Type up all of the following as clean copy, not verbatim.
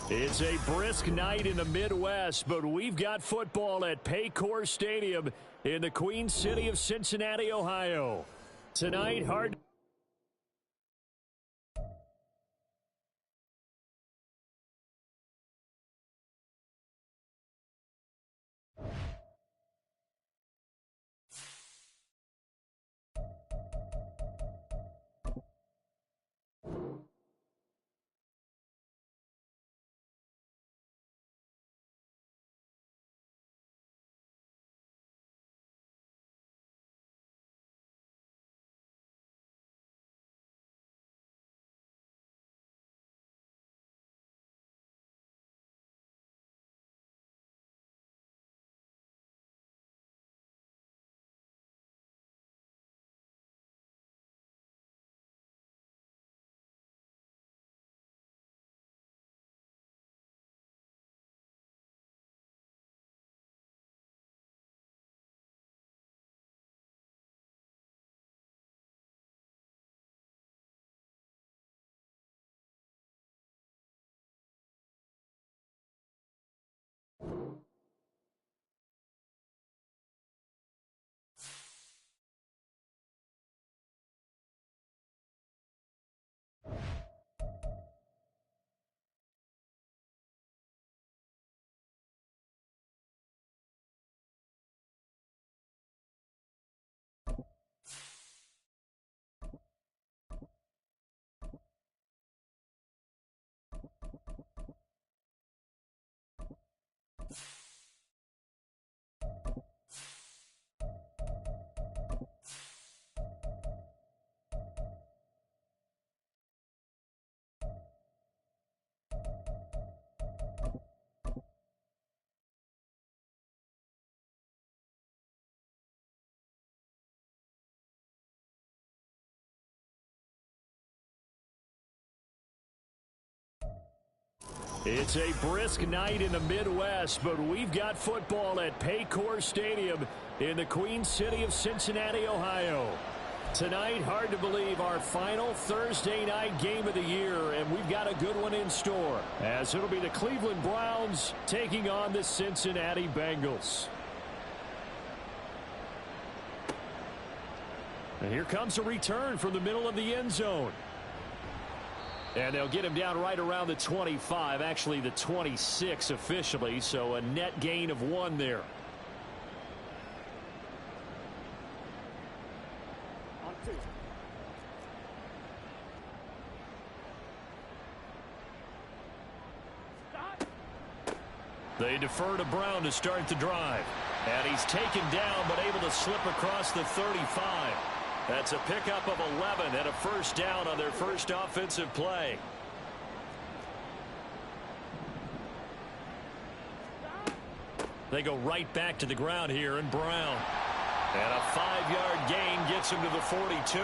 It's a brisk night in the Midwest, but we've got football at Paycor Stadium in the Queen City of Cincinnati, Ohio. Tonight, hard. It's a brisk night in the Midwest, but we've got football at Paycor Stadium in the Queen City of Cincinnati, Ohio. Tonight, hard to believe, our final Thursday night game of the year, and we've got a good one in store, as it'll be the Cleveland Browns taking on the Cincinnati Bengals. And here comes a return from the middle of the end zone. And they'll get him down right around the 25, actually the 26 officially, so a net gain of 1 there. They defer to Brown to start the drive. And he's taken down but able to slip across the 35. That's a pickup of 11 and a first down on their first offensive play. They go right back to the ground here, and Brown. And a 5-yard gain gets him to the 42.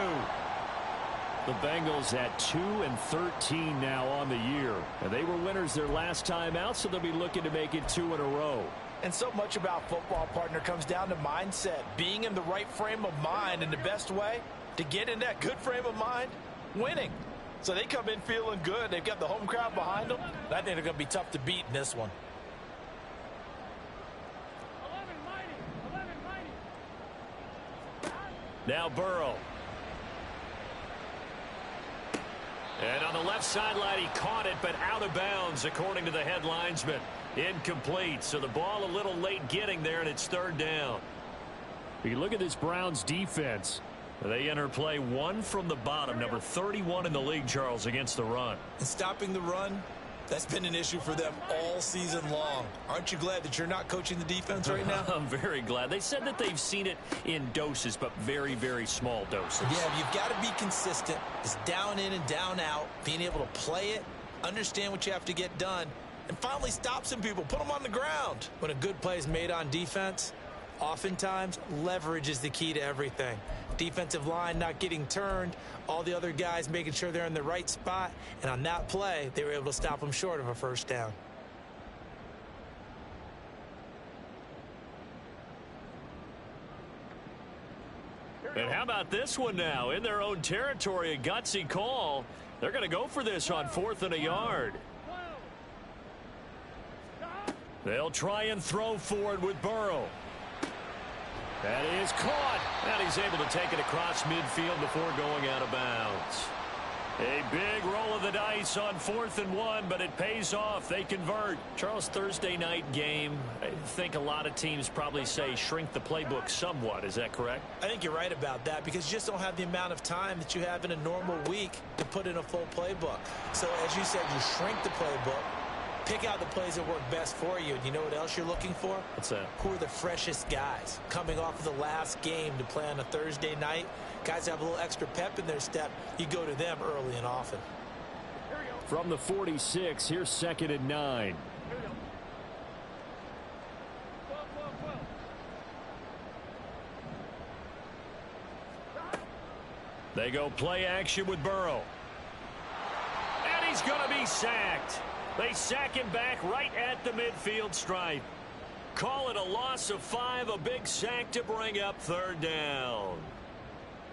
The Bengals at 2-13 now on the year. And they were winners their last time out, so they'll be looking to make it 2 in a row. And so much about football, partner, comes down to mindset. Being in the right frame of mind, and the best way to get in that good frame of mind, winning. So they come in feeling good. They've got the home crowd behind them. I think they're going to be tough to beat in this one. Now Burrow. And on the left sideline, he caught it, but out of bounds, according to the head linesman. Incomplete, so the ball a little late getting there, and it's third down. You look at this Browns defense. They enter play 1 from the bottom, number 31 in the league, Charles, against the run. And stopping the run, that's been an issue for them all season long. Aren't you glad that you're not coaching the defense right now? I'm very glad. They said that they've seen it in doses, but very, very small doses. Yeah, you've got to be consistent. It's down in and down out, being able to play it, understand what you have to get done, and finally stop some people, put them on the ground. When a good play is made on defense, oftentimes leverage is the key to everything. Defensive line not getting turned, all the other guys making sure they're in the right spot, and on that play, they were able to stop them short of a first down. And how about this one now? In their own territory, a gutsy call. They're going to go for this on 4th and a yard. They'll try and throw forward with Burrow. That is caught. And he's able to take it across midfield before going out of bounds. A big roll of the dice on 4th and 1, but it pays off. They convert. Charles, Thursday night game, I think a lot of teams probably say shrink the playbook somewhat. Is that correct? I think you're right about that because you just don't have the amount of time that you have in a normal week to put in a full playbook. So, as you said, you shrink the playbook, pick out the plays that work best for you. And you know what else you're looking for? What's that? Who are the freshest guys coming off of the last game to play on a Thursday night? Guys have a little extra pep in their step. You go to them early and often. From the 46, here's 2nd and 9. They go play action with Burrow. And he's going to be sacked. They sack him back right at the midfield stripe. Call it a loss of 5, a big sack to bring up 3rd down.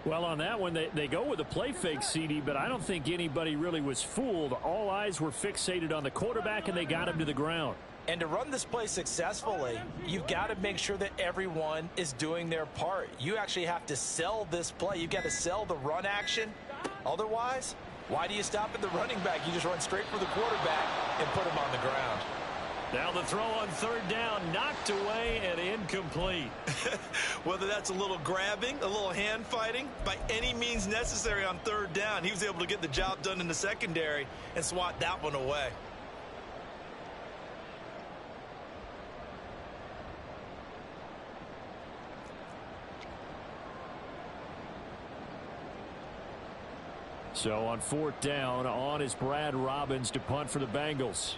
Well, on that one, they go with a play fake, CD, but I don't think anybody really was fooled. All eyes were fixated on the quarterback, and they got him to the ground. And to run this play successfully, you've got to make sure that everyone is doing their part. You actually have to sell this play. You've got to sell the run action. Otherwise, why do you stop at the running back? You just run straight for the quarterback and put him on the ground. Now the throw on 3rd down, knocked away and incomplete. Whether that's a little grabbing, a little hand fighting, by any means necessary on 3rd down, he was able to get the job done in the secondary and swat that one away. So on 4th down, on is Brad Robbins to punt for the Bengals.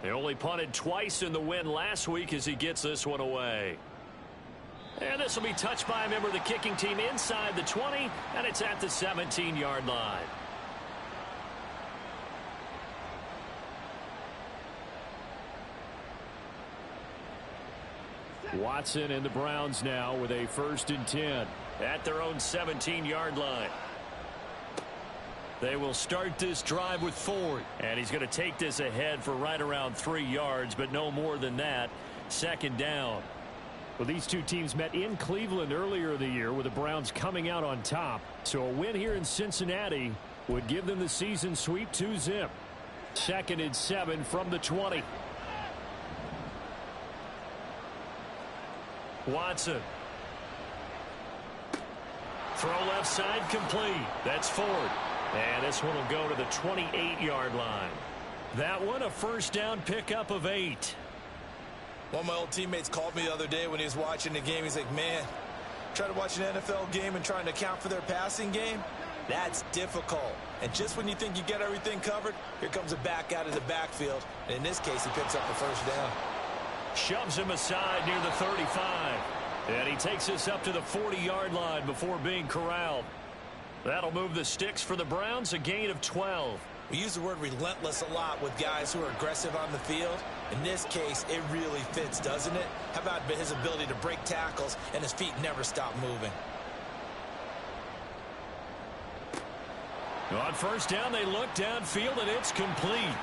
They only punted twice in the win last week as he gets this one away. And this will be touched by a member of the kicking team inside the 20, and it's at the 17-yard line. Watson and the Browns now with a 1st and 10 at their own 17-yard line. They will start this drive with Ford, and he's going to take this ahead for right around 3 yards, but no more than that. 2nd down. Well, these two teams met in Cleveland earlier in the year with the Browns coming out on top. So a win here in Cincinnati would give them the season sweep 2-zip. 2nd and 7 from the 20. Watson. Throw left side complete. That's Ford. And this one will go to the 28-yard line. That one a 1st down pickup of 8. One of my old teammates called me the other day when he was watching the game. He's like, man, trying to watch an NFL game and trying to account for their passing game, that's difficult. And just when you think you get everything covered, here comes a back out of the backfield. And in this case, he picks up the 1st down. Shoves him aside near the 35. And he takes us up to the 40-yard line before being corralled. That'll move the sticks for the Browns, a gain of 12. We use the word relentless a lot with guys who are aggressive on the field. In this case, it really fits, doesn't it? How about his ability to break tackles and his feet never stop moving? On 1st down, they look downfield, and it's complete.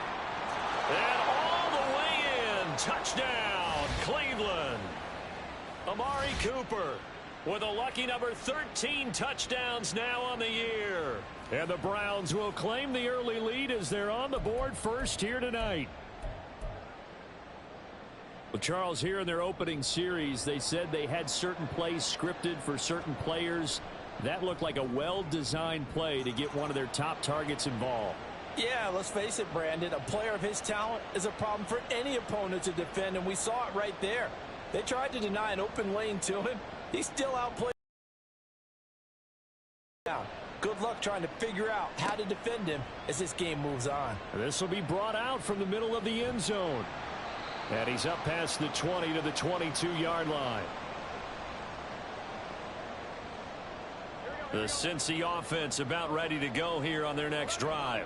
And all the way in. Touchdown, Cleveland. Amari Cooper with a lucky number 13 touchdowns now on the year. And the Browns will claim the early lead as they're on the board first here tonight. Well, Charles, here in their opening series, they said they had certain plays scripted for certain players. That looked like a well-designed play to get one of their top targets involved. Yeah, let's face it, Brandon. A player of his talent is a problem for any opponent to defend, and we saw it right there. They tried to deny an open lane to him. He still outplayed. Good luck trying to figure out how to defend him as this game moves on. This will be brought out from the middle of the end zone. And he's up past the 20 to the 22-yard line. The Cincy offense about ready to go here on their next drive.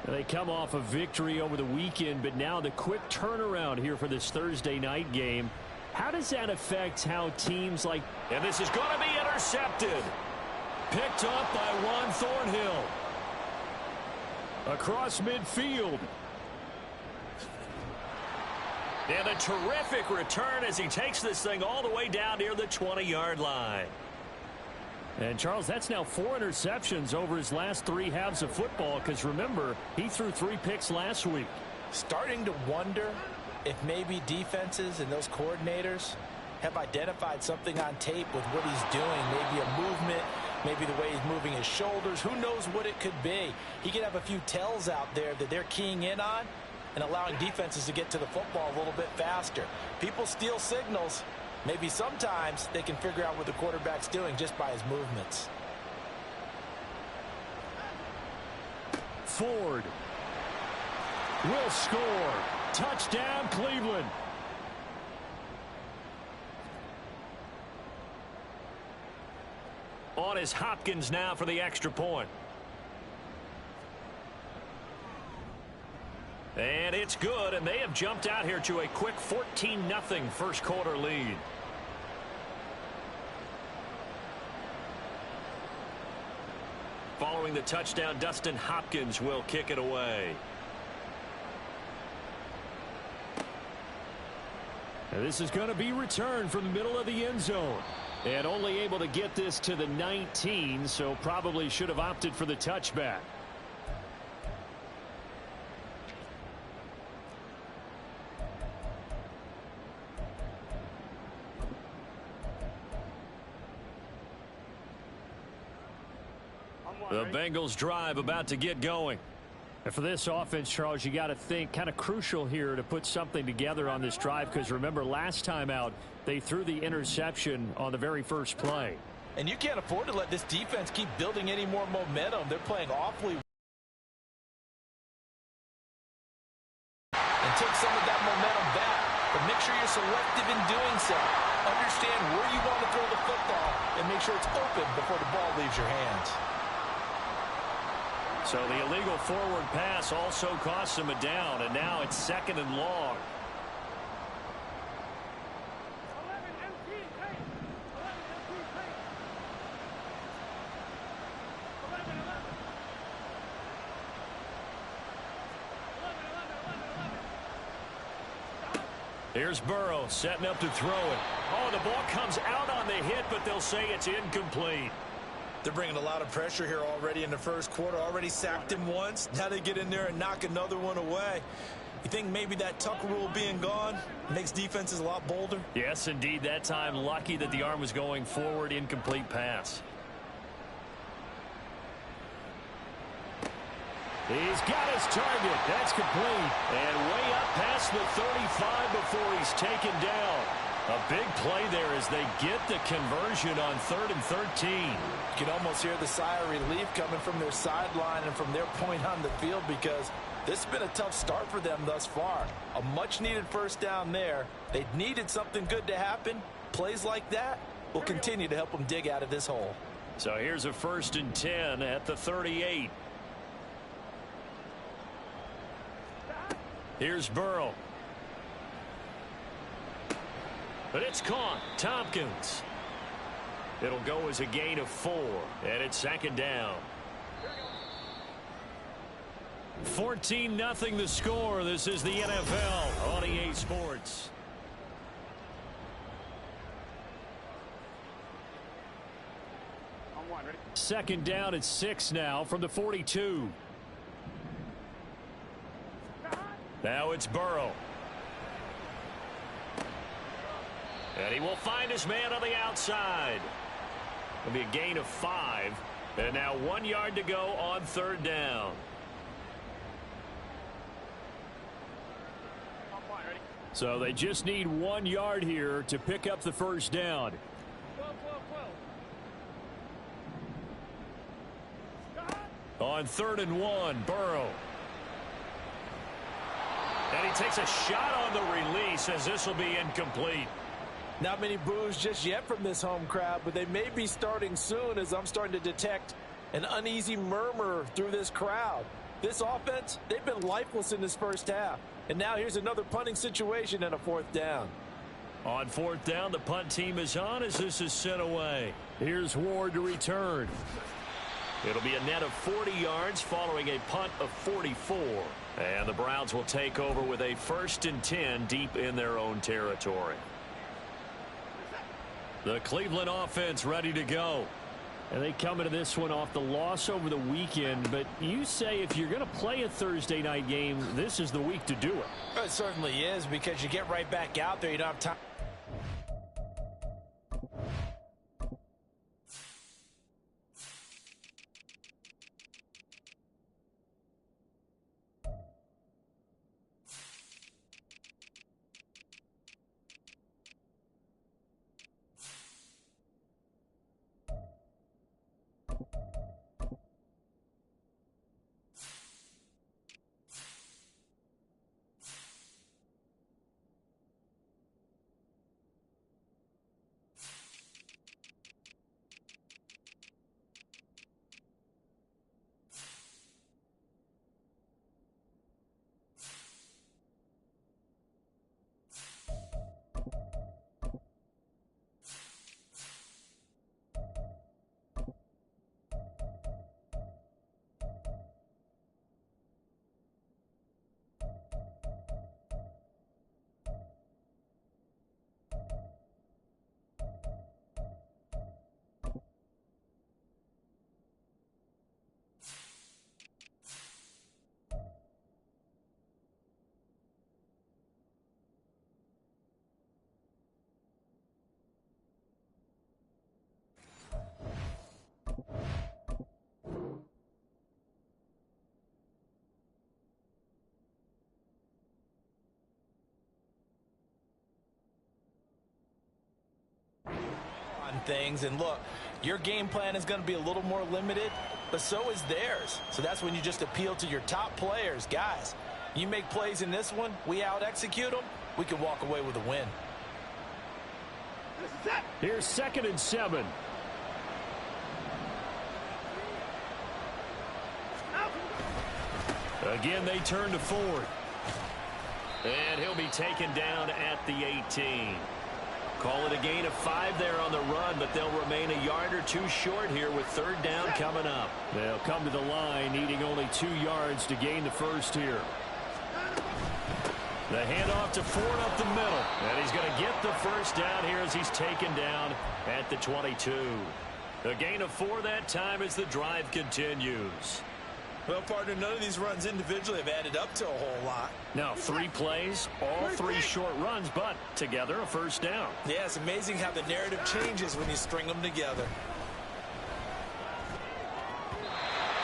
They come off a victory over the weekend, but now the quick turnaround here for this Thursday night game. How does that affect how teams like... And this is going to be intercepted. Picked up by Juan Thornhill. Across midfield. And a terrific return as he takes this thing all the way down near the 20-yard line. And, Charles, that's now 4 interceptions over his last 3 halves of football because, remember, he threw 3 picks last week. Starting to wonder if maybe defenses and those coordinators have identified something on tape with what he's doing. Maybe a movement, maybe the way he's moving his shoulders. Who knows what it could be? He could have a few tells out there that they're keying in on and allowing defenses to get to the football a little bit faster. People steal signals. Maybe sometimes they can figure out what the quarterback's doing just by his movements. Ford will score. Touchdown, Cleveland. On is Hopkins now for the extra point. And it's good, and they have jumped out here to a quick 14-0 first quarter lead. Following the touchdown, Dustin Hopkins will kick it away. And this is going to be returned from the middle of the end zone. And only able to get this to the 19, so probably should have opted for the touchback. The Bengals drive about to get going. And for this offense, Charles, you got to think kind of crucial here to put something together on this drive because remember last time out they threw the interception on the very first play. And you can't afford to let this defense keep building any more momentum. They're playing awfully and take some of that momentum back. But make sure you're selective in doing so. Understand where you want to throw the football and make sure it's open before the ball leaves your hands. So the illegal forward pass also costs him a down, and now it's 2nd and long. Here's Burrow setting up to throw it. Oh, the ball comes out on the hit, but they'll say it's incomplete. They're bringing a lot of pressure here already in the first quarter. Already sacked him once. Now they get in there and knock another one away. You think maybe that tuck rule being gone makes defenses a lot bolder? Yes, indeed. That time, lucky that the arm was going forward. Incomplete pass. He's got his target. That's complete. And way up past the 35 before he's taken down. A big play there as they get the conversion on 3rd and 13. You can almost hear the sigh of relief coming from their sideline and from their point on the field because this has been a tough start for them thus far. A much-needed first down there. They needed something good to happen. Plays like that will continue to help them dig out of this hole. So here's a 1st and 10 at the 38. Here's Burrow. But it's caught. Tompkins. It'll go as a gain of 4. And it's 2nd down. 14-0 the score. This is the NFL on EA Sports. Second down at 6 now from the 42. Now it's Burrow. And he will find his man on the outside. It'll be a gain of 5. And now 1 yard to go on 3rd down. So they just need 1 yard here to pick up the first down. On 3rd and 1, Burrow. And he takes a shot on the release as this will be incomplete. Not many boos just yet from this home crowd, but they may be starting soon as I'm starting to detect an uneasy murmur through this crowd. This offense, they've been lifeless in this first half. And now here's another punting situation and a 4th down. On fourth down, the punt team is on as this is sent away. Here's Ward to return. It'll be a net of 40 yards following a punt of 44. And the Browns will take over with a 1st and 10 deep in their own territory. The Cleveland offense ready to go. And they come into this one off the loss over the weekend. But you say if you're going to play a Thursday night game, this is the week to do it. It certainly is, because you get right back out there. You don't have time. Things, and look, your game plan is going to be a little more limited, but so is theirs. So that's when you just appeal to your top players. Guys, you make plays in this one, we out execute them, we can walk away with a win. Here's 2nd and 7. Again, they turn to Ford, and he'll be taken down at the 18. Call it a gain of 5 there on the run, but they'll remain a yard or 2 short here with 3rd down coming up. They'll come to the line needing only 2 yards to gain the first here. The handoff to Ford up the middle, and he's going to get the first down here as he's taken down at the 22. A gain of 4 that time as the drive continues. Well, partner, none of these runs individually have added up to a whole lot. Now 3 plays, all 3 short runs, but together a first down. Yeah, it's amazing how the narrative changes when you string them together.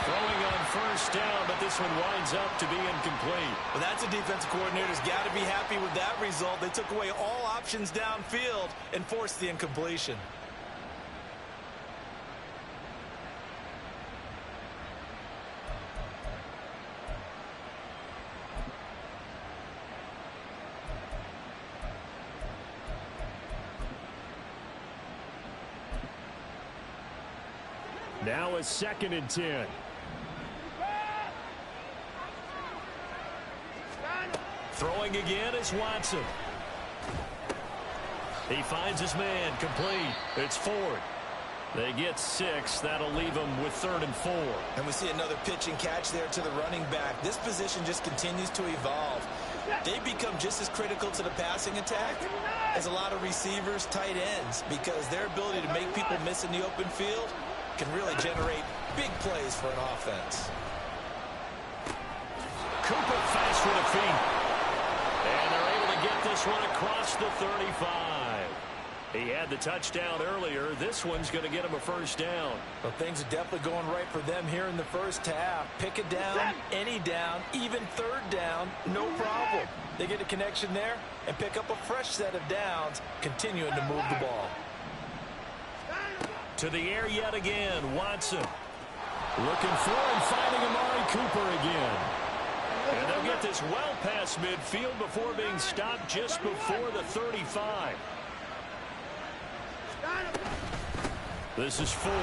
Throwing on first down, but this one winds up to be incomplete. Well, that's a defensive coordinator's got to be happy with that result. They took away all options downfield and forced the incompletion. Now a 2nd and 10. Throwing again is Watson. He finds his man, complete. It's Ford. They get 6. That'll leave them with 3rd and 4. And we see another pitch and catch there to the running back. This position just continues to evolve. They become just as critical to the passing attack as a lot of receivers, tight ends, because their ability to make people miss in the open field can really generate big plays for an offense. Cooper fast for the feet. And they're able to get this one across the 35. He had the touchdown earlier. This one's going to get him a first down. Well, things are definitely going right for them here in the first half. Pick it down, any down, even 3rd down, no problem. They get a connection there and pick up a fresh set of downs, continuing to move the ball. To the air yet again, Watson. Looking for and finding Amari Cooper again. And they'll get this well past midfield before being stopped just before the 35. This is Ford.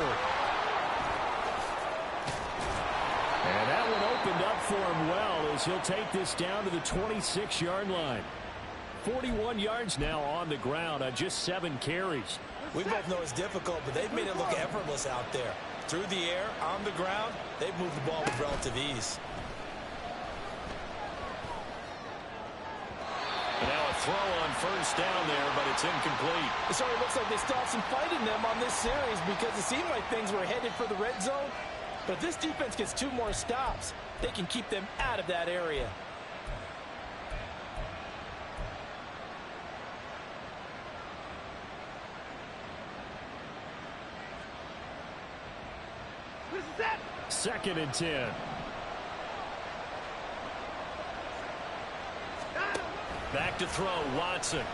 And that one opened up for him well as he'll take this down to the 26-yard line. 41 yards now on the ground on just 7 carries. We both know it's difficult, but they've made it look effortless out there. Through the air, on the ground, they've moved the ball with relative ease. And now a throw on first down there, but it's incomplete. It certainly looks like they still have some fight in them on this series because it seemed like things were headed for the red zone. But if this defense gets 2 more stops, they can keep them out of that area. Second and 10. Back to throw, Watson.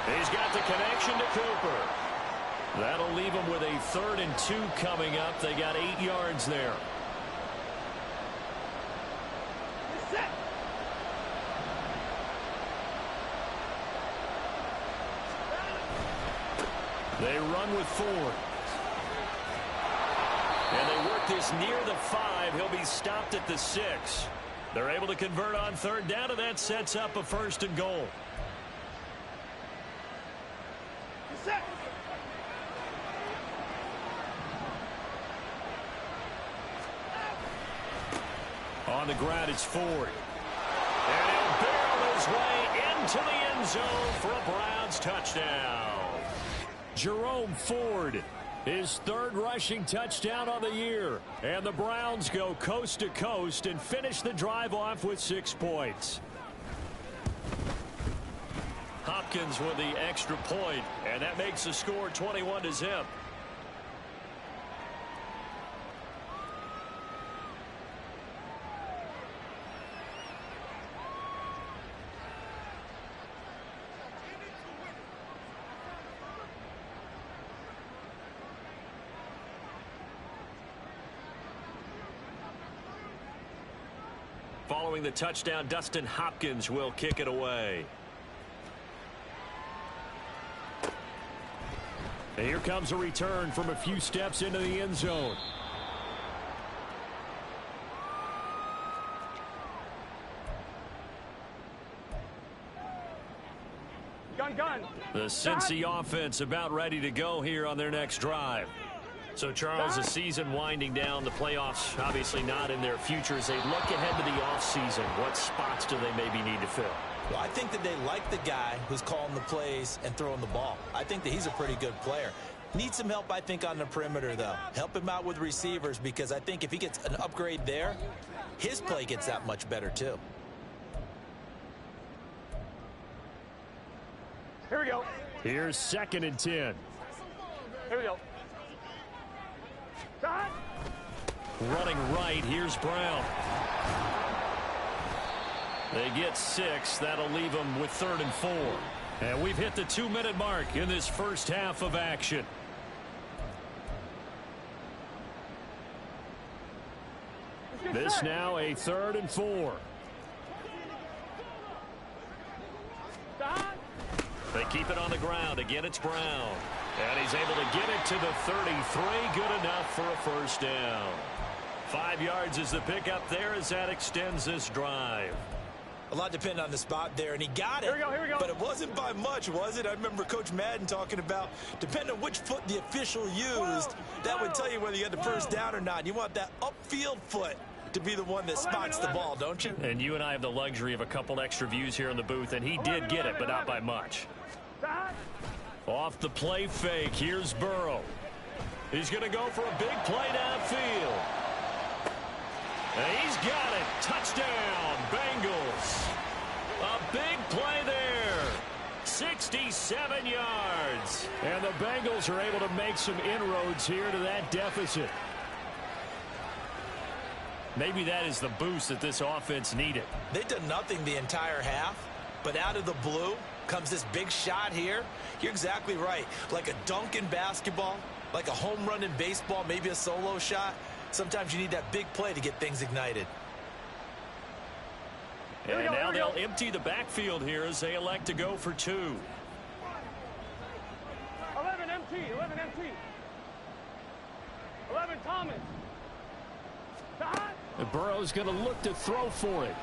He's got the connection to Cooper. That'll leave him with a 3rd and 2 coming up. They got 8 yards there. They run with Ford. And they work this near the 5. He'll be stopped at the 6. They're able to convert on 3rd down, and that sets up a 1st and goal. On the ground, it's Ford. And he'll barrel his way into the end zone for a Browns touchdown. Jerome Ford, his 3rd rushing touchdown on the year. And the Browns go coast to coast and finish the drive off with 6 points. Hopkins with the extra point, and that makes the score 21-0. Following the touchdown, Dustin Hopkins will kick it away. And here comes a return from a few steps into the end zone. Gun. The Cincy offense about ready to go here on their next drive. So, Charles, the season winding down, the playoffs obviously not in their future. As they look ahead to the offseason, what spots do they maybe need to fill? Well, I think that they like the guy who's calling the plays and throwing the ball. I think that he's a pretty good player. Needs some help, I think, on the perimeter, though. Help him out with receivers, because I think if he gets an upgrade there, his play gets that much better, too. Here we go. Here's 2nd and 10. Here we go. Stop. Running right, here's Brown. They get 6. That'll leave them with 3rd and 4. And we've hit the 2-minute mark in this first half of action. This now a 3rd and 4. Stop. They keep it on the ground. Again, it's Brown. And he's able to get it to the 33. Good enough for a 1st down. 5 yards is the pickup there as that extends this drive. A lot depended on the spot there, and he got it. Here we go. But it wasn't by much, was it? I remember Coach Madden talking about, depending on which foot the official used, that would tell you whether you had the 1st down or not. You want that upfield foot to be the one that spots the ball, don't you? And you and I have the luxury of a couple extra views here in the booth, and he did get it, but not by much. Off the play fake, here's Burrow. He's going to go for a big play downfield. And he's got it. Touchdown, Bengals. A big play there. 67 yards. And the Bengals are able to make some inroads here to that deficit. Maybe that is the boost that this offense needed. They've done nothing the entire half, but out of the blue comes this big shot here. You're exactly right. Like a dunk in basketball, like a home run in baseball, maybe a solo shot. Sometimes you need that big play to get things ignited. And now they'll empty the backfield here as they elect to go for 2. 11 MT. 11 Thomas. And Burrow's going to look to throw for it.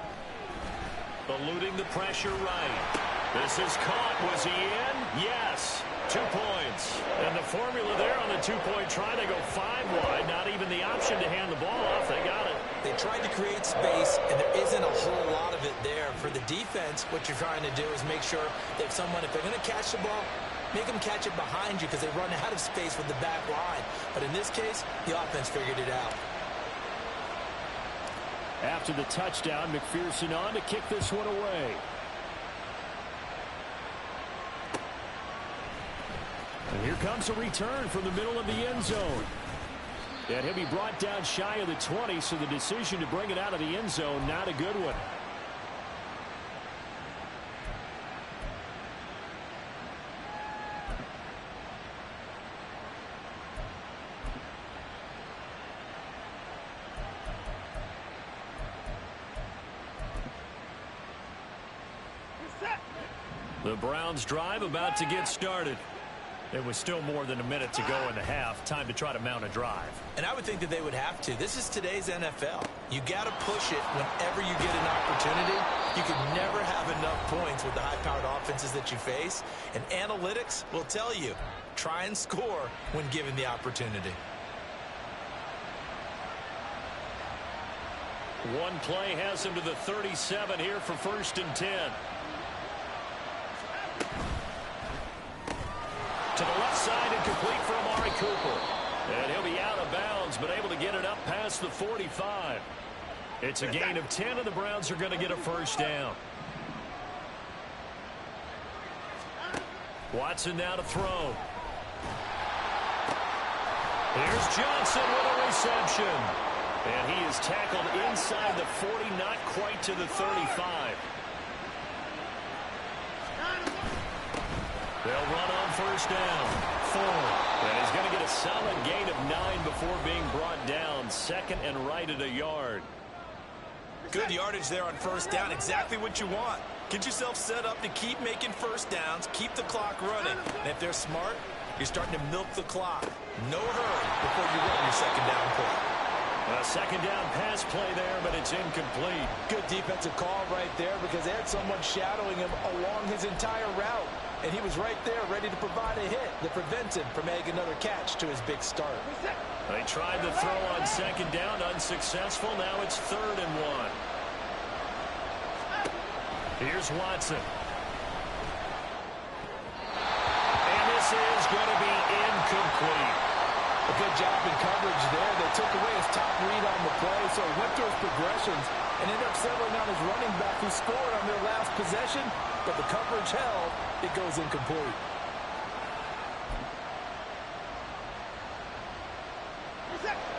Eluding the pressure right. This is caught. Was he in? Yes. 2 points. And the formula there on the two-point try, they go 5 wide. Not even the option to hand the ball off. They got it. They tried to create space, and there isn't a whole lot of it there. For the defense, what you're trying to do is make sure that if they're going to catch the ball, make them catch it behind you because they run out of space with the back line. But in this case, the offense figured it out. After the touchdown, McPherson on to kick this one away. And here comes a return from the middle of the end zone. And he'll be brought down shy of the 20, so the decision to bring it out of the end zone, not a good one. The Browns drive about to get started. There was still more than a minute to go in the half. Time to try to mount a drive. And I would think that they would have to. This is today's NFL. You got to push it whenever you get an opportunity. You can never have enough points with the high-powered offenses that you face. And analytics will tell you, try and score when given the opportunity. One play has him to the 37 here for 1st and 10. To the left side and complete for Amari Cooper. And he'll be out of bounds, but able to get it up past the 45. It's a gain of 10, and the Browns are going to get a 1st down. Watson now to throw. Here's Johnson with a reception. And he is tackled inside the 40, not quite to the 35. They'll run on 1st down. 4. And he's going to get a solid gain of 9 before being brought down. 2nd and right at a yard. Good yardage there on 1st down. Exactly what you want. Get yourself set up to keep making 1st downs. Keep the clock running. And if they're smart, you're starting to milk the clock. No hurry before you run your 2nd down play. A 2nd down pass play there, but it's incomplete. Good defensive call right there because they had someone shadowing him along his entire route. And he was right there ready to provide a hit that prevents him from making another catch to his big start. They tried to throw on 2nd down, unsuccessful. Now it's 3rd and 1. Here's Watson. And this is going to be incomplete. A good job in coverage there. They took away his top read on the play, so he went through his progressions and ended up settling on his running back who scored on their last possession, but the coverage held. It goes incomplete.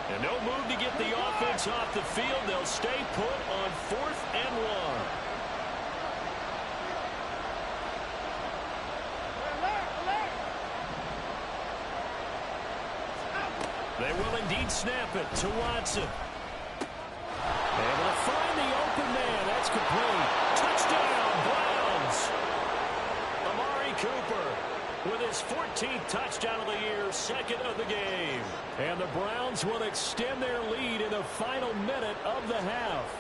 And no move to get the offense off the field. They'll stay put on 4th and 1. They will indeed snap it to Watson. Able to find the open man. That's complete. Touchdown, Browns. Amari Cooper with his 14th touchdown of the year, 2nd of the game. And the Browns will extend their lead in the final minute of the half.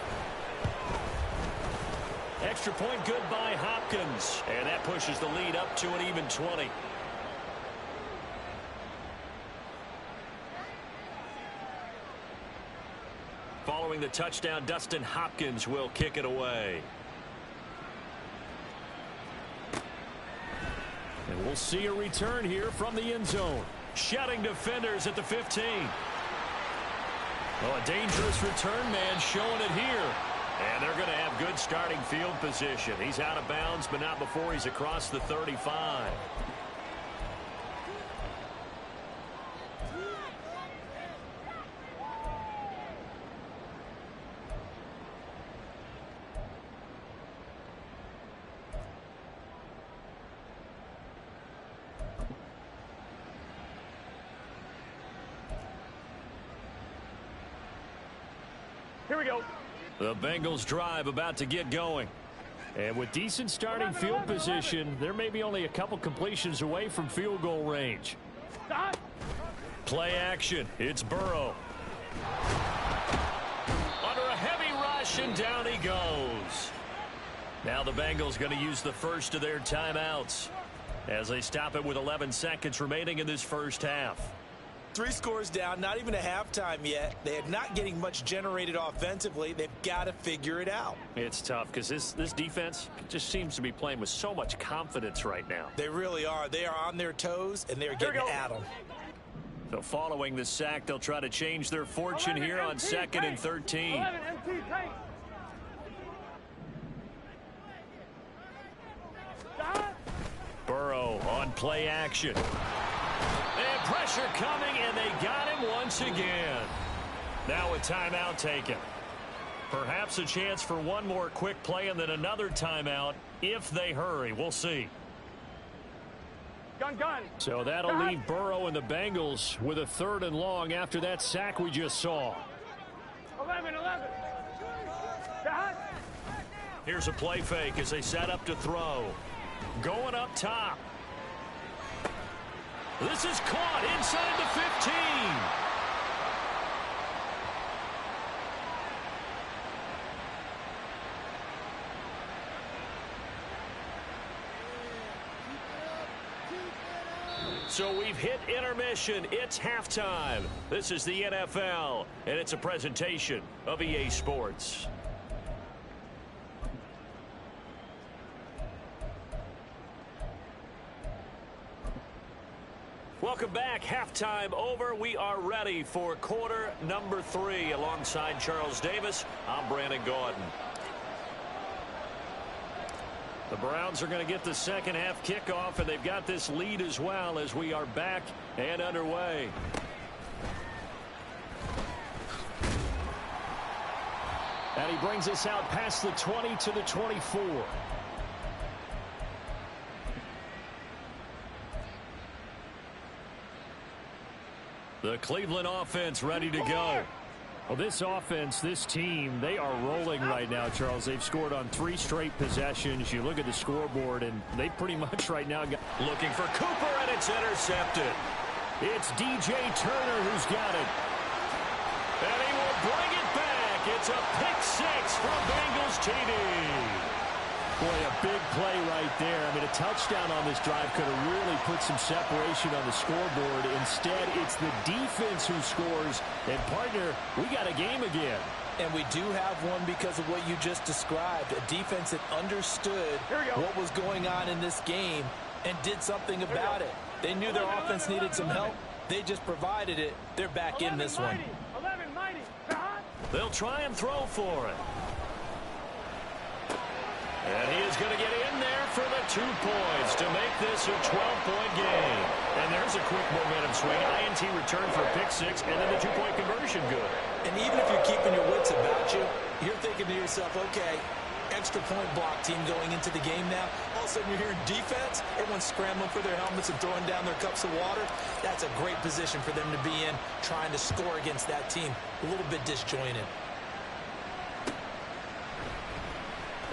Extra point good by Hopkins. And that pushes the lead up to an even 20. Following the touchdown, Dustin Hopkins will kick it away. And we'll see a return here from the end zone. Shutting defenders at the 15. Well, a dangerous return man showing it here. And they're going to have good starting field position. He's out of bounds, but not before he's across the 35. Here we go. The Bengals drive about to get going. And with decent starting field position, there may be only a couple completions away from field goal range. Play action. It's Burrow. Under a heavy rush, and down he goes. Now the Bengals going to use the first of their timeouts as they stop it with 11 seconds remaining in this first half. 3 scores down, not even a halftime yet. They are not getting much generated offensively. They've got to figure it out. It's tough because this defense just seems to be playing with so much confidence right now. They really are. They are on their toes, and they're getting at them. So following the sack, they'll try to change their fortune here on 2nd and 13. 11 MT tank. Burrow on play action. And pressure coming, and they got him once again. Now a timeout taken. Perhaps a chance for one more quick play and then another timeout if they hurry. We'll see. Gun. So that'll leave Burrow and the Bengals with a 3rd and long after that sack we just saw. 11. Here's a play fake as they set up to throw. Going up top. This is caught inside the 15. So we've hit intermission. It's halftime. This is the NFL, and it's a presentation of EA Sports. Welcome back. Halftime over. We are ready for quarter number 3. Alongside Charles Davis, I'm Brandon Gaudin. The Browns are going to get the second half kickoff, and they've got this lead as well as we are back and underway. And he brings us out past the 20 to the 24. The Cleveland offense ready to go. Well, this offense, this team, they are rolling right now, Charles. They've scored on 3 straight possessions. You look at the scoreboard, and they pretty much right now got looking for Cooper, and it's intercepted. It's DJ Turner who's got it. And he will bring it back. It's a pick 6 from Bengals TD. Boy, a big play right there. I mean, a touchdown on this drive could have really put some separation on the scoreboard. Instead, it's the defense who scores. And, partner, we got a game again. And we do have one because of what you just described. A defense that understood what was going on in this game and did something about it. They knew their offense needed some help. They just provided it. They're back in this one. 11 mighty. They'll try and throw for it. And he is going to get in there for the 2 points to make this a 12-point game. And there's a quick momentum swing. INT return for a pick 6, and then the 2-point conversion good. And even if you're keeping your wits about you, you're thinking to yourself, okay, extra point block team going into the game now. All of a sudden you're hearing defense, everyone's scrambling for their helmets and throwing down their cups of water. That's a great position for them to be in, trying to score against that team. A little bit disjointed.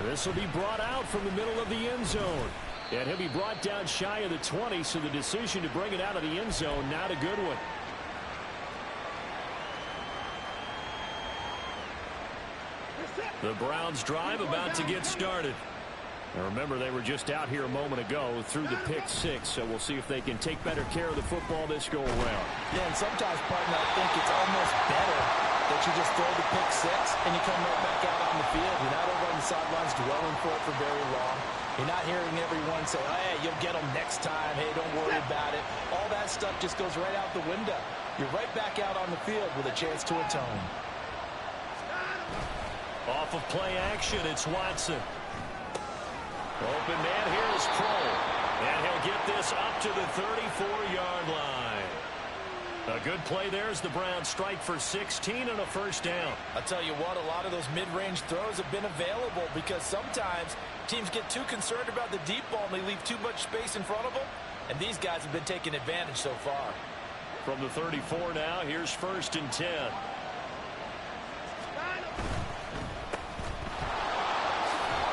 This will be brought out from the middle of the end zone. And he'll be brought down shy of the 20, so the decision to bring it out of the end zone, not a good one. The Browns drive about to get started. And remember, they were just out here a moment ago through the pick 6, so we'll see if they can take better care of the football this go around. Yeah, and sometimes, partner, I think it's almost better that you just throw the pick 6 and you come right back out on the field. You're not over on the sidelines dwelling for it for very long. You're not hearing everyone say, oh, hey, you'll get them next time. Hey, don't worry about it. All that stuff just goes right out the window. You're right back out on the field with a chance to atone. Off of play action, it's Watson. Open man here is Kroll. And he'll get this up to the 34-yard line. A good play there as the Browns strike for 16 and a first down. I'll tell you what, a lot of those mid-range throws have been available because sometimes teams get too concerned about the deep ball and they leave too much space in front of them. And these guys have been taking advantage so far. From the 34 now, here's 1st and 10.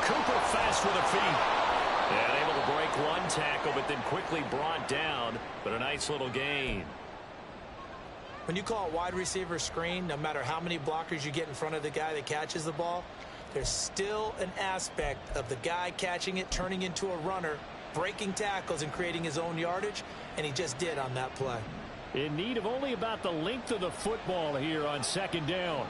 Cooper fast with the feet. And able to break one tackle, but then quickly brought down. But a nice little gain. When you call a wide receiver screen, no matter how many blockers you get in front of the guy that catches the ball, there's still an aspect of the guy catching it, turning into a runner, breaking tackles and creating his own yardage, and he just did on that play. In need of only about the length of the football here on second down.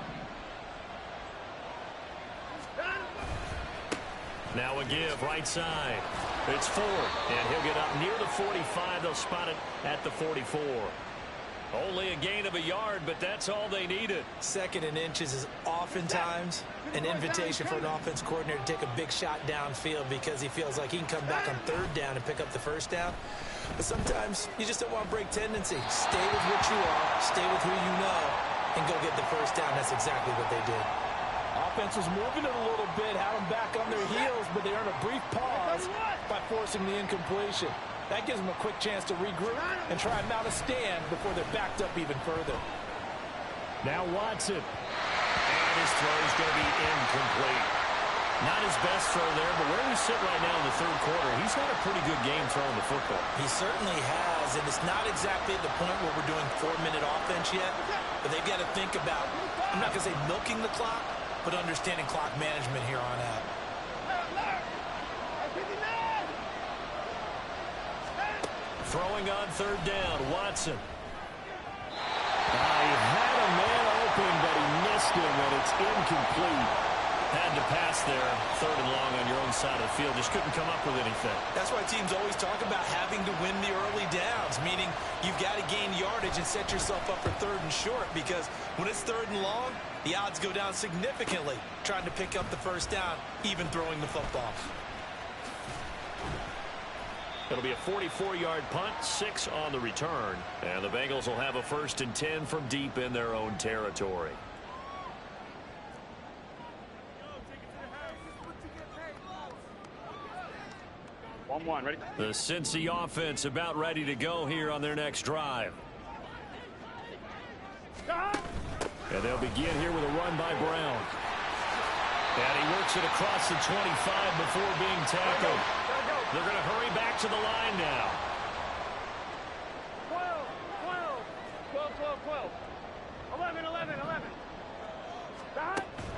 Now a give, right side. It's Ford, and he'll get up near the 45. They'll spot it at the 44. Only a gain of a yard, but that's all they needed. Second and inches is oftentimes an invitation for an offense coordinator to take a big shot downfield because he feels like he can come back on third down and pick up the first down. But sometimes you just don't want to break tendency. Stay with what you are, stay with who you know, and go get the first down. That's exactly what they did. Offense was moving it a little bit, had them back on their heels, but they earned a brief pause by forcing the incompletion. That gives them a quick chance to regroup and try and mount a stand before they're backed up even further. Now Watson. And his throw is going to be incomplete. Not his best throw there, but where we sit right now in the third quarter, he's had a pretty good game throwing the football. He certainly has, and it's not exactly at the point where we're doing 4-minute offense yet, but they've got to think about, I'm not going to say milking the clock, but understanding clock management here on out. Throwing on third down, Watson. He had a man open, but he missed him, and it's incomplete. Had to pass there, third and long on your own side of the field. Just couldn't come up with anything. That's why teams always talk about having to win the early downs, meaning you've got to gain yardage and set yourself up for third and short, because when it's third and long, the odds go down significantly trying to pick up the first down, even throwing the football. It'll be a 44-yard punt, 6 on the return. And the Bengals will have a 1st and 10 from deep in their own territory. Ready? The Cincy offense about ready to go here on their next drive. And they'll begin here with a run by Brown. And he works it across the 25 before being tackled. They're going to hurry back to the line now. 12. 11.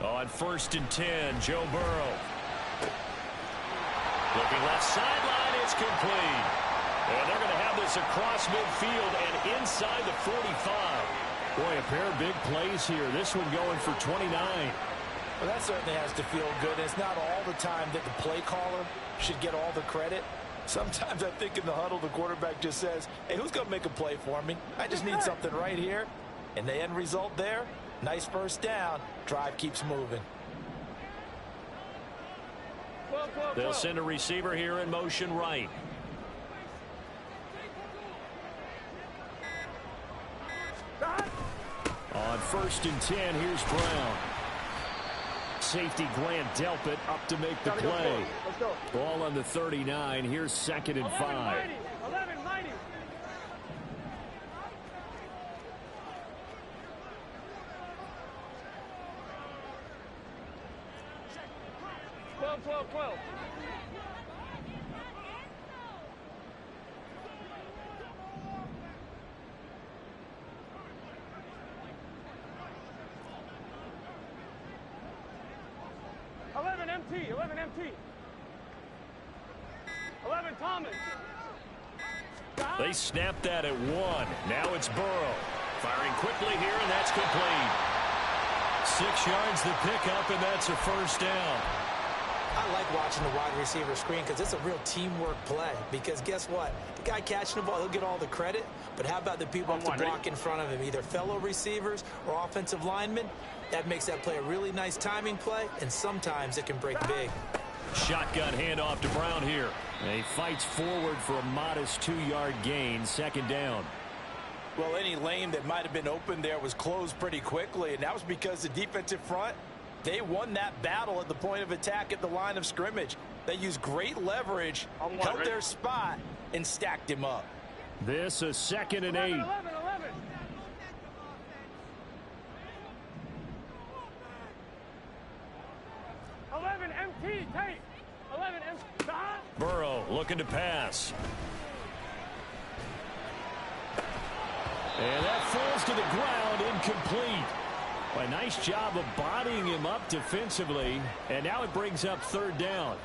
On 1st and 10, Joe Burrow. Looking left sideline, it's complete. And they're going to have this across midfield and inside the 45. Boy, a pair of big plays here. This one going for 29. Well, that certainly has to feel good. It's not all the time that the play caller should get all the credit. Sometimes I think in the huddle, the quarterback just says, hey, who's going to make a play for me? I just need something right here. And the end result there, nice first down. Drive keeps moving. They'll send a receiver here in motion right. On 1st and 10, here's Brown. Safety Grant Delpit up to make the play. Let's go. Ball on the 39. Here's 2nd and 5. 11, 90. 12. 11 MT. 11 Thomas. They snapped that at 1. Now it's Burrow. Firing quickly here, and that's complete. 6 yards the pickup, and that's a first down. I like watching the wide receiver screen because it's a real teamwork play. Because guess what? The guy catching the ball, he'll get all the credit. But how about the people up to block in front of him, either fellow receivers or offensive linemen? That makes that play a really nice timing play, and sometimes it can break big. Shotgun handoff to Brown here. And he fights forward for a modest 2-yard gain, 2nd down. Well, any lane that might have been open there was closed pretty quickly, and that was because the defensive front, they won that battle at the point of attack at the line of scrimmage. They used great leverage, held their spot, and stacked him up. This is 2nd and 8. 11. 11 MT, tape. 11 MT. Burrow looking to pass. And that falls to the ground, incomplete. A nice job of bodying him up defensively, and now it brings up third down.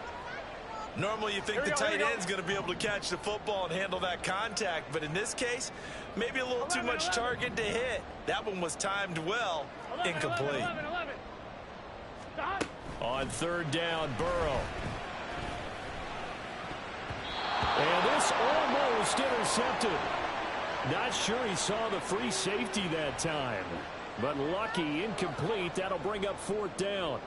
Normally you think the tight end's going to be able to catch the football and handle that contact, but in this case, maybe a little too much target to hit. That one was timed well, incomplete. 11. Stop. On third down, Burrow. And this almost intercepted. Not sure he saw the free safety that time, but lucky, incomplete. That'll bring up fourth down.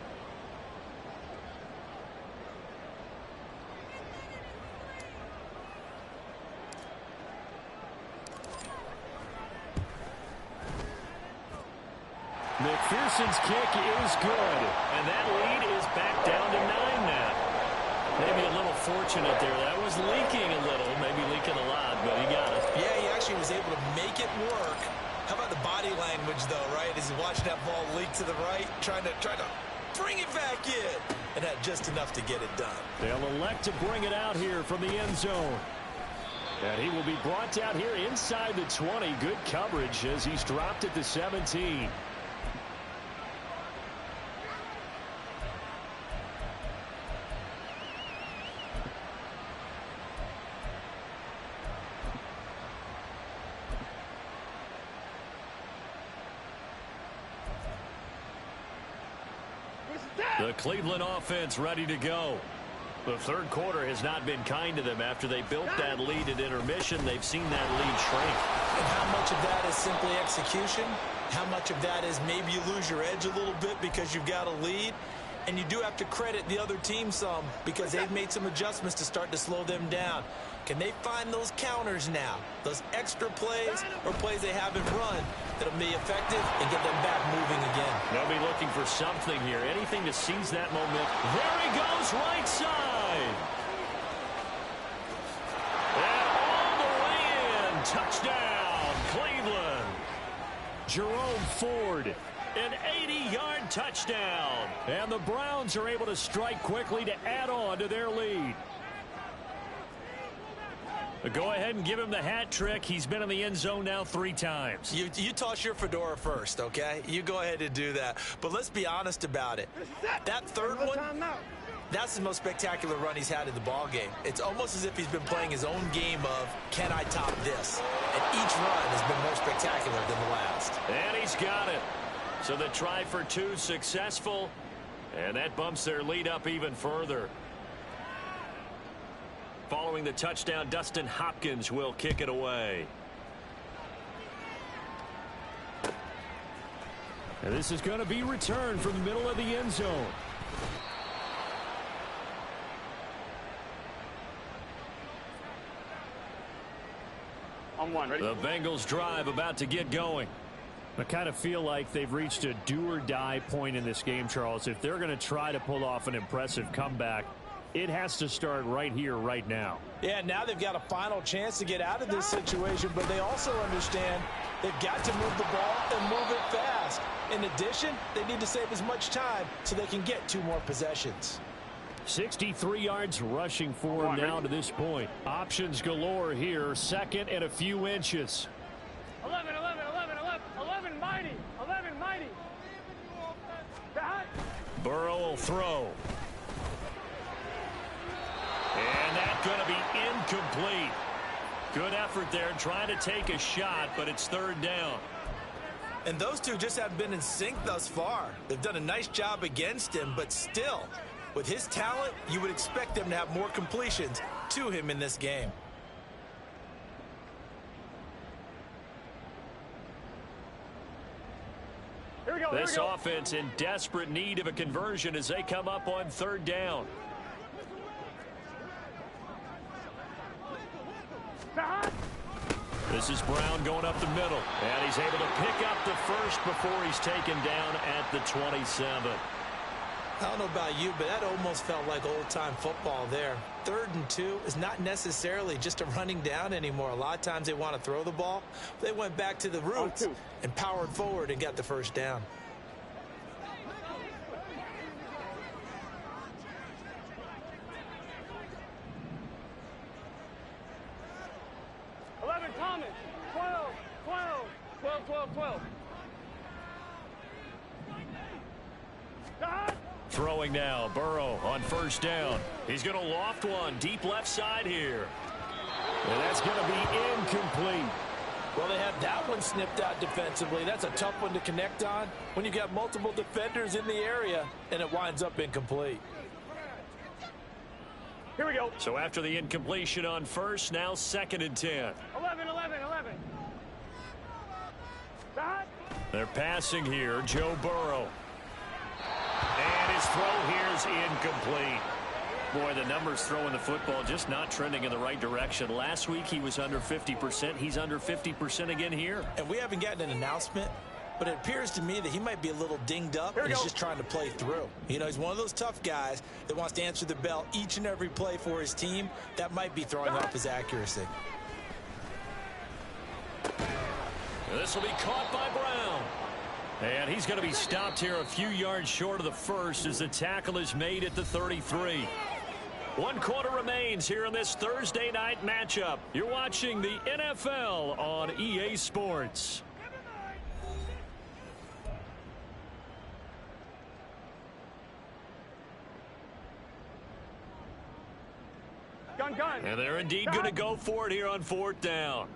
McPherson's kick is good, and that lead is back down to 9 now. Maybe a little fortunate there. That was leaking a little, maybe leaking a lot, but he got it. Yeah, he actually was able to make it work. How about the body language, though, right? As he's watching that ball leak to the right, trying to bring it back in, and had just enough to get it done. They'll elect to bring it out here from the end zone. And he will be brought down here inside the 20. Good coverage as he's dropped at the 17. The Cleveland offense ready to go. The third quarter has not been kind to them after they built that lead at intermission. They've seen that lead shrink. And how much of that is simply execution? How much of that is maybe you lose your edge a little bit because you've got a lead? And you do have to credit the other team some because they've made some adjustments to start to slow them down. Can they find those counters now, those extra plays or plays they haven't run that'll be effective and get them back moving again? They'll be looking for something here, anything to seize that moment. There he goes, right side. And all the way in, touchdown, Cleveland. Jerome Ford, an 80-yard touchdown. And the Browns are able to strike quickly to add on to their lead. Go ahead and give him the hat trick. He's been in the end zone now 3 times. You toss your fedora first, okay? You go ahead and do that. But let's be honest about it. That third one, that's the most spectacular run he's had in the ball game. It's almost as if he's been playing his own game of, can I top this? And each run has been more spectacular than the last. And he's got it. So the try for 2 successful, and that bumps their lead up even further. Following the touchdown, Dustin Hopkins will kick it away. And this is going to be returned from the middle of the end zone. On 1, ready? The Bengals drive about to get going. I kind of feel like they've reached a do-or-die point in this game, Charles. If they're going to try to pull off an impressive comeback, it has to start right here, right now. Yeah, now they've got a final chance to get out of this situation, but they also understand they've got to move the ball and move it fast. In addition, they need to save as much time so they can get 2 more possessions. 63 yards rushing for him now to this point. Options galore here, second and a few inches. 11, mighty. 11, mighty. Burrow will throw. And that's going to be incomplete. Good effort there trying to take a shot, but it's third down. And those two just haven't been in sync thus far. They've done a nice job against him, but still, with his talent, you would expect them to have more completions to him in this game. Here we go. This offense in desperate need of a conversion as they come up on third down. This is Brown going up the middle, and he's able to pick up the first before he's taken down at the 27. I don't know about you, but that almost felt like old-time football there. 3rd and 2 is not necessarily just a running down anymore. A lot of times they want to throw the ball. They went back to the roots and powered forward and got the first down. Thomas, 12. throwing now. Burrow on first down. He's going to loft one deep left side here. And that's going to be incomplete. Well, they have that one snipped out defensively. That's a tough one to connect on when you've got multiple defenders in the area, and it winds up incomplete. Here we go. So after the incompletion on first, now 2nd and 10. 11, 11, 11. Stop. They're passing here. Joe Burrow. And his throw here's incomplete. Boy, the numbers throwing the football just not trending in the right direction. Last week he was under 50%. He's under 50% again here. And we haven't gotten an announcement, but it appears to me that he might be a little dinged up, and he's just trying to play through. You know, he's one of those tough guys that wants to answer the bell each and every play for his team. That might be throwing off his accuracy. This will be caught by Brown. And he's going to be stopped here a few yards short of the first as the tackle is made at the 33. 1 quarter remains here in this Thursday night matchup. You're watching the NFL on EA Sports. Gun. And they're indeed going to go for it here on 4th down.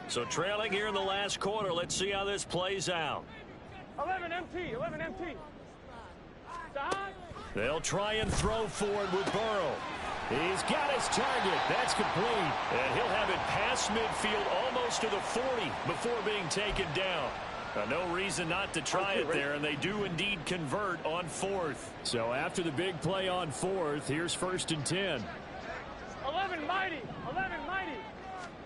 So trailing here in the last quarter. Let's see how this plays out. 11 MT, 11 MT. Stop. They'll try and throw forward with Burrow. He's got his target. That's complete. And he'll have it past midfield almost to the 40 before being taken down. No reason not to try it there, and they do indeed convert on 4th. So after the big play on 4th, here's 1st and 10. 11 mighty, 11 mighty.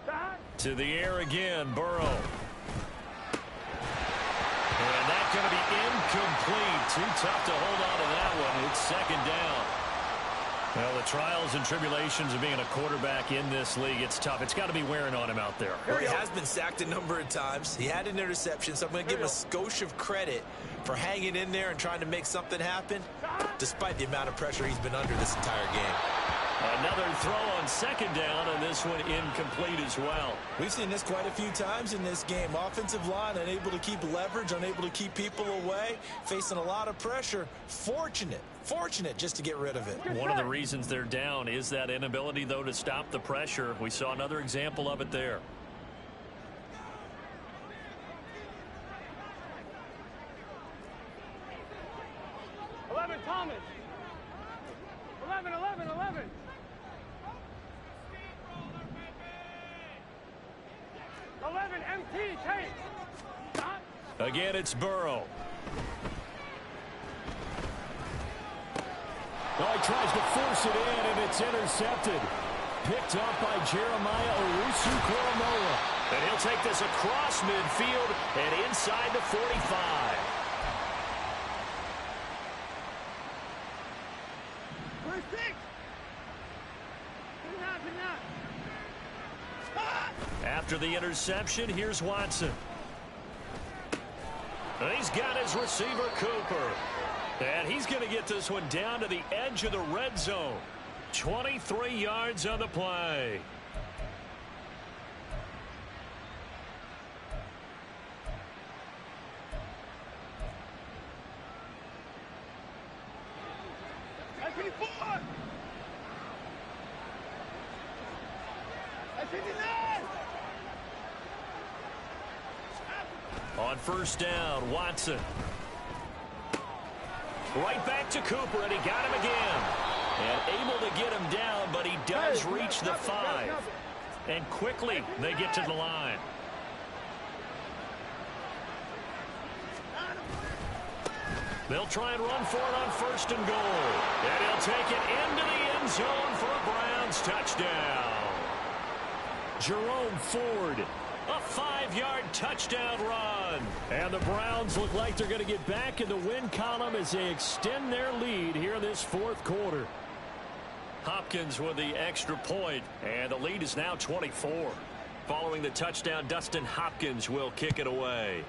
Stop. To the air again, Burrow. And that's going to be incomplete. Too tough to hold on to that one. It's 2nd down. Well, the trials and tribulations of being a quarterback in this league, it's tough. It's got to be wearing on him out there. Well, he has been sacked a number of times. He had an interception, so I'm going to give him a skosh of credit for hanging in there and trying to make something happen, despite the amount of pressure he's been under this entire game. Another throw on 2nd down, and this one incomplete as well. We've seen this quite a few times in this game. Offensive line unable to keep leverage, unable to keep people away, facing a lot of pressure. Fortunate just to get rid of it. One of the reasons they're down is that inability, though, to stop the pressure. We saw another example of it there. Thomas. 11, 11, 11. MT, take. Stop. Again, it's Burrow. Oh, he tries to force it in, and it's intercepted. Picked up by Jeremiah Owusu-Koramoah. And he'll take this across midfield and inside the 45. Where's 6? Good enough. After the interception, here's Watson. And he's got his receiver, Cooper. And he's going to get this one down to the edge of the red zone. 23 yards on the play. On first down, Watson. Right back to Cooper, and he got him again. And able to get him down, but he does reach the 5. And quickly, they get to the line. They'll try and run for it on first and goal. And he'll take it into the end zone for a Browns touchdown. Jerome Ford, a 5-yard touchdown run. And the Browns look like they're going to get back in the win column as they extend their lead here in this fourth quarter. Hopkins with the extra point, and the lead is now 24. Following the touchdown, Dustin Hopkins will kick it away.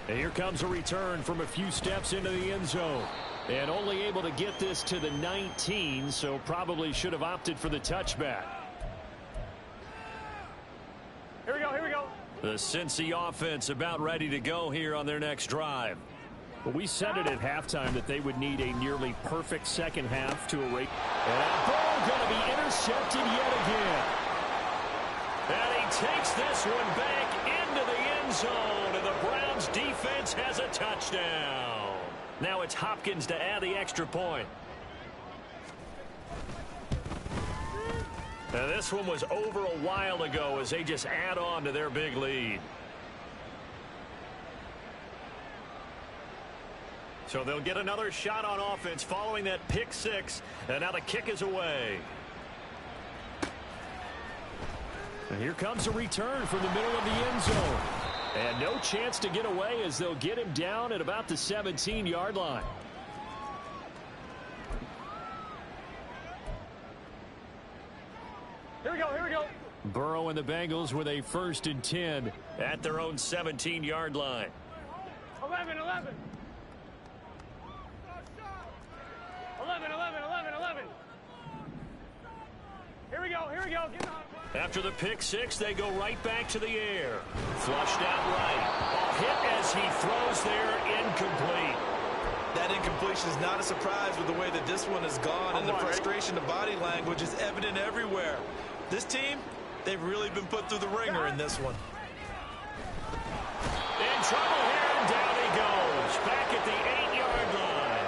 And here comes a return from a few steps into the end zone. And only able to get this to the 19, so probably should have opted for the touchback. Here we go. The Cincy offense about ready to go here on their next drive. But we said it at halftime that they would need a nearly perfect second half to erase. And that ball going to be intercepted yet again. And he takes this one back into the end zone, and the Browns defense has a touchdown. Now it's Hopkins to add the extra point. Now this one was over a while ago as they just add on to their big lead. So they'll get another shot on offense following that pick six. And now the kick is away. And here comes a return from the middle of the end zone. And no chance to get away as they'll get him down at about the 17-yard line. Here we go, here we go. Burrow and the Bengals with a 1st and 10 at their own 17-yard line. 11, 11. 11, 11, 11, 11. Here we go, here we go. Get on. After the pick six, they go right back to the air. Flushed out right. A hit as he throws there, incomplete. That incompletion is not a surprise with the way that this one has gone, and the frustration of body language is evident everywhere. This team, they've really been put through the ringer in this one. In trouble here, and down he goes. Back at the 8-yard line.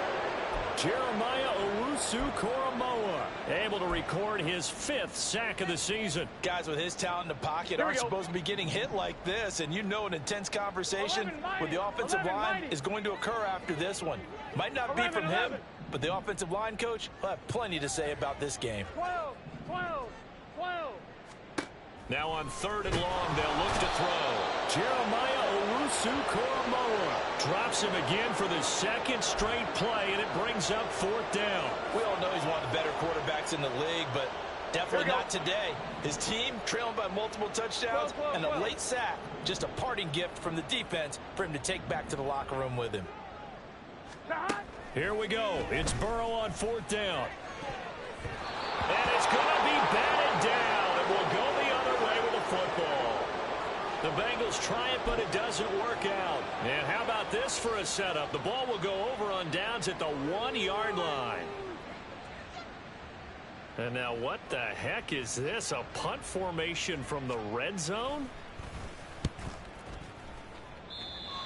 Jeremiah Owusu-Koramoah able to record his 5th sack of the season. Guys with his talent in the pocket aren't supposed to be getting hit like this, and you know an intense conversation with the offensive line is going to occur after this one. Might not be from him, but the offensive line coach will have plenty to say about this game. 12, 12, 12. Now on 3rd and long, they'll look to throw. Jeremiah Owusu-Koramoah drops him again for the 2nd straight play, and it brings up 4th down. We all know he's one of the better quarterbacks in the league, but definitely not today. His team trailing by multiple touchdowns and a late sack. Just a parting gift from the defense for him to take back to the locker room with him. Here we go. It's Burrow on 4th down. And it's going to be batted down. It will go the other way with the football. The Bengals try it, but it doesn't work out. And how about this for a setup? The ball will go over on downs at the 1-yard line. And now what the heck is this? A punt formation from the red zone?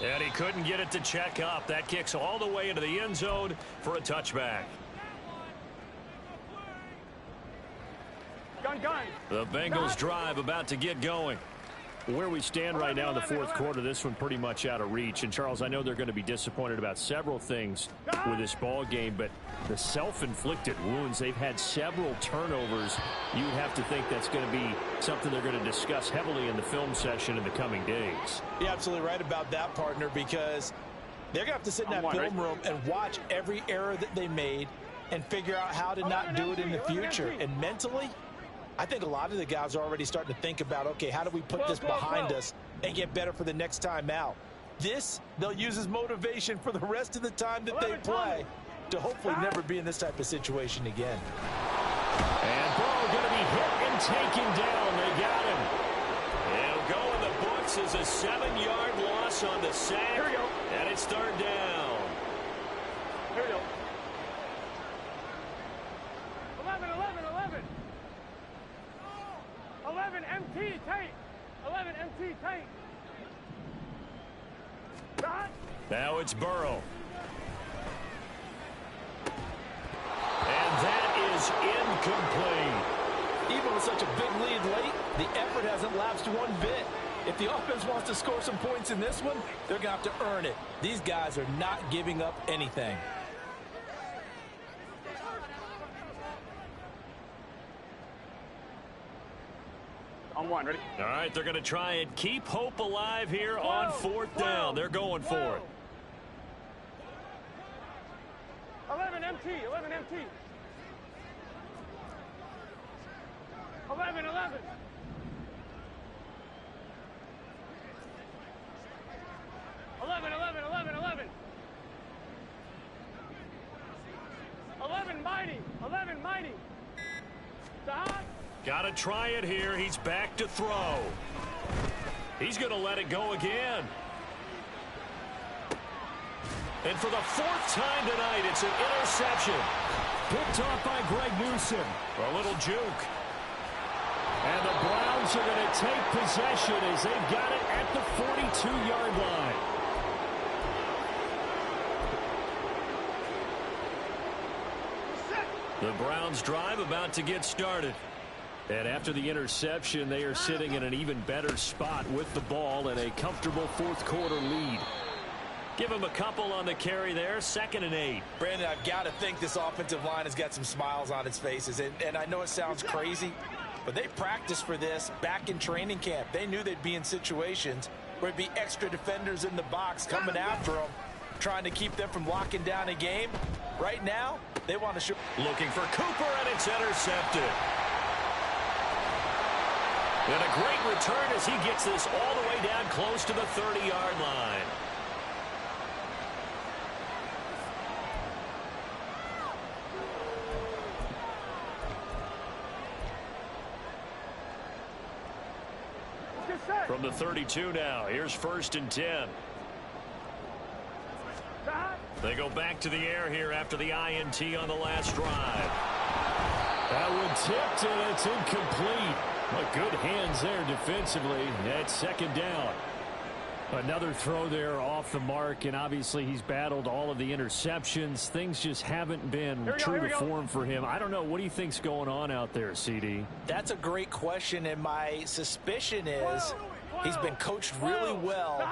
And he couldn't get it to check up. That kicks all the way into the end zone for a touchback. Gun. The Bengals drive about to get going. Where we stand right now in the 4th quarter, this one pretty much out of reach. And, Charles, I know they're going to be disappointed about several things with this ball game, but the self-inflicted wounds, they've had several turnovers. You'd have to think that's going to be something they're going to discuss heavily in the film session in the coming days. You're absolutely right about that, partner, because they're going to have to sit in that film room and watch every error that they made and figure out how to not do it in the future. And mentally, I think a lot of the guys are already starting to think about, okay, how do we put this behind us and get better for the next time out? This, they'll use as motivation for the rest of the time that they play to hopefully never be in this type of situation again. And Burrow going to be hit and taken down. They got him. It'll go in the books as a 7-yard loss on the sack. Here we go. And it's 3rd down. Here we go. 11, 11. 11 MT tape. 11 MT tape. Dot. Now it's Burrow. And that is incomplete. Even with such a big lead late, the effort hasn't lapsed one bit. If the offense wants to score some points in this one, they're going to have to earn it. These guys are not giving up anything. On 1, ready? All right, they're going to try and keep hope alive here on 4th down. They're going for it. 11 MT. 11 MT. 11. 11. 11 mighty. 11 mighty. Dot. Got to try it here. He's back to throw. He's going to let it go again. And for the fourth time tonight, it's an interception. Picked off by Greg Newsome. A little juke. And the Browns are going to take possession as they've got it at the 42-yard line. The Browns drive about to get started. And after the interception, they are sitting in an even better spot with the ball and a comfortable fourth-quarter lead. Give him a couple on the carry there, 2nd and 8. Brandon, I've got to think this offensive line has got some smiles on its faces. And I know it sounds crazy, but they practiced for this back in training camp. They knew they'd be in situations where it'd be extra defenders in the box coming after them, trying to keep them from locking down a game. Right now, they want to show. Looking for Cooper, and it's intercepted. And a great return as he gets this all the way down close to the 30-yard line. From the 32 now, here's 1st and 10. They go back to the air here after the INT on the last drive. That one tipped, and it's incomplete. But good hands there defensively. That's 2nd down. Another throw there off the mark, and obviously he's battled all of the interceptions. Things just haven't been true to form for him. I don't know. What do you think's going on out there, CD? That's a great question, and my suspicion is he's been coached really well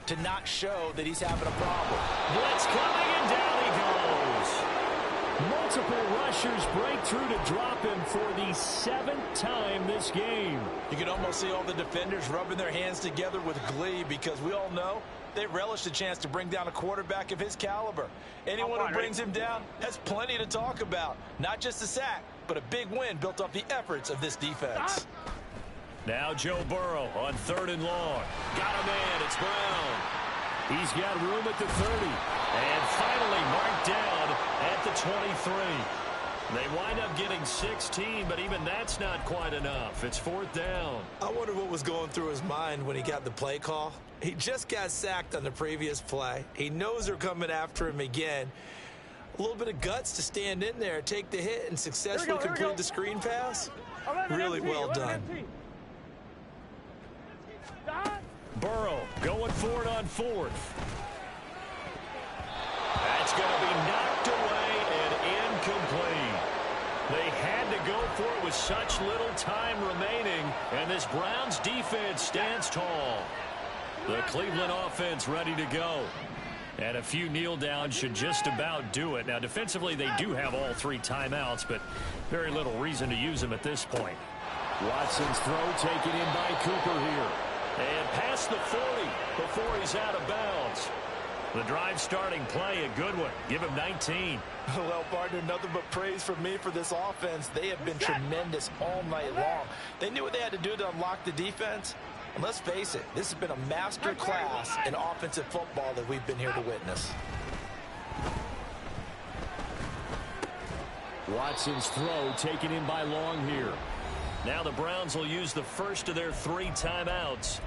to not show that he's having a problem. Blitz coming, and down he goes. Multiple rushers break through to drop him for the 7th time this game. You can almost see all the defenders rubbing their hands together with glee because we all know they relish the chance to bring down a quarterback of his caliber. Anyone who brings him down has plenty to talk about. Not just a sack, but a big win built off the efforts of this defense. Now Joe Burrow on 3rd and long. Got a man. It's Brown. He's got room at the 30. And finally marked down at the 23. They wind up getting 16, but even that's not quite enough. It's 4th down. I wonder what was going through his mind when he got the play call. He just got sacked on the previous play. He knows they're coming after him again. A little bit of guts to stand in there, take the hit, and successfully complete the screen pass. Really well done. Burrow going for it on 4th. That's going to be knocked away and incomplete. They had to go for it with such little time remaining, and this Browns defense stands tall. The Cleveland offense ready to go. And a few kneel downs should just about do it. Now, defensively, they do have all 3 timeouts, but very little reason to use them at this point. Watson's throw taken in by Cooper here. And past the 40 before he's out of bounds. The drive starting play, a good one. Give him 19. Well, partner, nothing but praise from me for this offense. They have been tremendous all night long. They knew what they had to do to unlock the defense. And let's face it, this has been a master class in offensive football that we've been here to witness. Watson's throw taken in by Long here. Now the Browns will use the first of their 3 timeouts.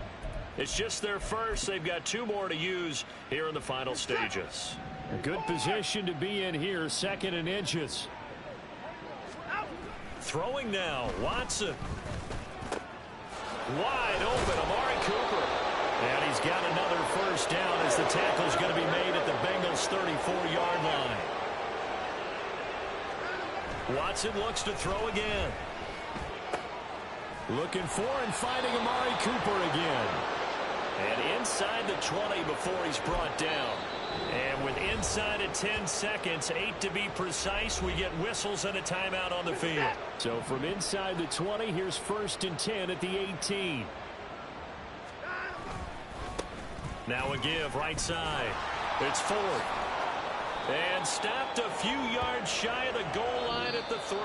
It's just their first. They've got 2 more to use here in the final stages. A good position to be in here, 2nd and inches. Throwing now, Watson. Wide open, Amari Cooper. And he's got another first down as the tackle's going to be made at the Bengals' 34-yard line. Watson looks to throw again. Looking for and finding Amari Cooper again. And inside the 20 before he's brought down. And with inside of 10 seconds, 8 to be precise, we get whistles and a timeout on the field. So from inside the 20, here's 1st and 10 at the 18. Now a give right side. It's 4th. And stopped a few yards shy of the goal line at the 3.